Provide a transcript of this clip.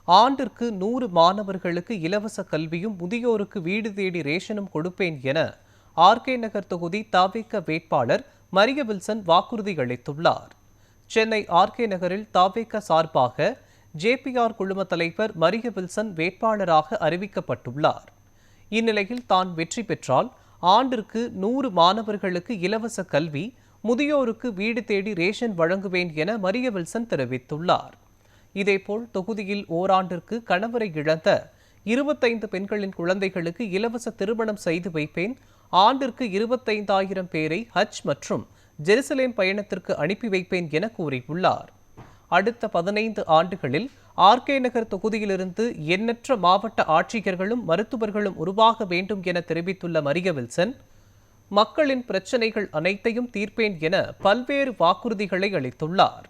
ஆண்டிற்கு 100 மாணவர்களுக்கு இலவச கல்வியும் முதியோருக்கு வீடு தேடி ரேஷனும் கொடுப்பேன் என ஆர்கே நகர் தொகுதி தவிக வேட்பாளர் மரிய வில்சன் வாக்குறுதி அளித்துள்ளார். சென்னை ஆர்கே நகரில் தவிக சார்பாக ஜேபிஆர் குழும தலைவர் மரிய வில்சன் வேட்பாளராக அறிவிக்கப்பட்டுள்ளார். இந்நிலையில் தான் வெற்றி பெற்றால் ஆண்டிற்கு 100 மாணவர்களுக்கு இலவச கல்வி, முதியோருக்கு வீடு தேடி ரேஷன் வழங்குவேன் என மரிய வில்சன் தெரிவித்துள்ளார். இதேபோல் தொகுதியில் ஓராண்டிற்கு கணவரை இழந்த 25 பெண்களின் குழந்தைகளுக்கு இலவச திருமணம் செய்து வைப்பேன், ஆண்டிற்கு 25,000 பேரை ஹஜ் மற்றும் ஜெருசலேம் பயணத்திற்கு அனுப்பி வைப்பேன் என கூறியுள்ளார். அடுத்த 15 ஆண்டுகளில் ஆர்கே நகர் தொகுதியிலிருந்து எண்ணற்ற மாவட்ட ஆட்சியர்களும் மருத்துவர்களும் உருவாக வேண்டும் என தெரிவித்துள்ள மரிய வில்சன், மக்களின் பிரச்சினைகள் அனைத்தையும் தீர்ப்பேன் என பல்வேறு வாக்குறுதிகளை அளித்துள்ளார்.